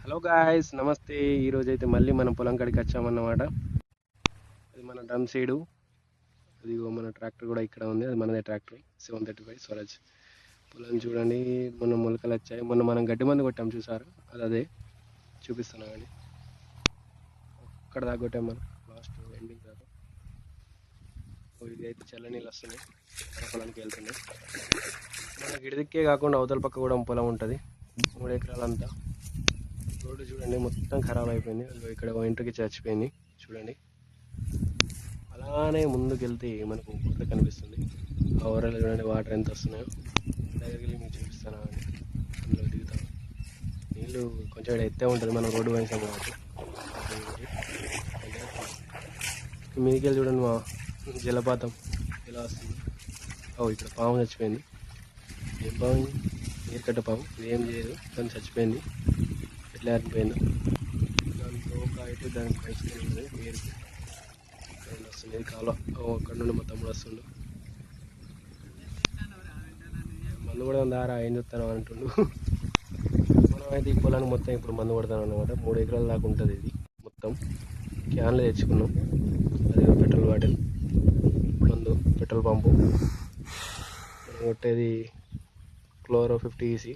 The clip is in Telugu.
హలో గాయ్స్, నమస్తే. ఈరోజు అయితే మళ్ళీ మనం పొలం కాడికి వచ్చామన్నమాట. అది మన డ్రమ్ సీడు. అదిగో మన ట్రాక్టర్ కూడా ఇక్కడ ఉంది. అది మనదే ట్రాక్టర్ 735 స్వరాజ్. పొలం చూడండి, మొన్న మొలకలు వచ్చాయి. మొన్న మనం గడ్డి మందు కొట్టాం చూసారు, అదే చూపిస్తున్నాం అండి. అక్కడ దాకా కొట్టాం మనం, లాస్ట్ ఎండింగ్ దాకా. ఇది అయితే చల్ల నీళ్ళు వస్తున్నాయి, మన పొలానికి వెళ్తున్నాయి. మన గిడిదిక్కే కాకుండా అవతల పక్క కూడా పొలం ఉంటుంది, 3 ఎకరాలంతా. రోడ్డు చూడండి మొత్తం ఖరాబ్ అయిపోయింది. ఇక్కడ ఇంటికి చచ్చిపోయింది చూడండి. అలానే ముందుకు వెళ్తే మనకు ఊర్లో కనిపిస్తుంది. ఆ ఊరలో చూడండి వాటర్ ఎంత వస్తున్నాయో. దగ్గరికి వెళ్ళి మీకు చూపిస్తాను అండి. అందులో దిగుతాం. నీళ్ళు కొంచెం ఎత్తే ఉంటుంది, మనం రోడ్డు వేసాం కాబట్టి. మీదికి వెళ్ళి చూడండి మా జలపాతం ఎలా వస్తుంది. ఇక్కడ పాము చచ్చిపోయింది. ఏం పాము? నీరుకట్ట పాము. ఇది ఏం చేయదు కానీ చచ్చిపోయింది. ఎట్లా ఆరిపోయిందో దాంతో ఒక అయితే దానికి పైచుకొని ఉన్నది నీరుకి వస్తుంది కాలువ. అక్కడ నుండి మా తమ్ముడు వస్తుండు. మందు కూడా దారా ఏం చూస్తాను అంటుండు. మనం అయితే ఈ పొలానికి మొత్తం ఇప్పుడు మందు కొడతాం అన్నమాట. 3 ఎకరాల దాకా ఉంటుంది ఇది మొత్తం. క్యాన్లు తెచ్చుకున్నాం. అది పెట్రోల్ బాటిల్, మందు, పెట్రోల్ పంపు. మనం కొట్టేది క్లోరో 50 EC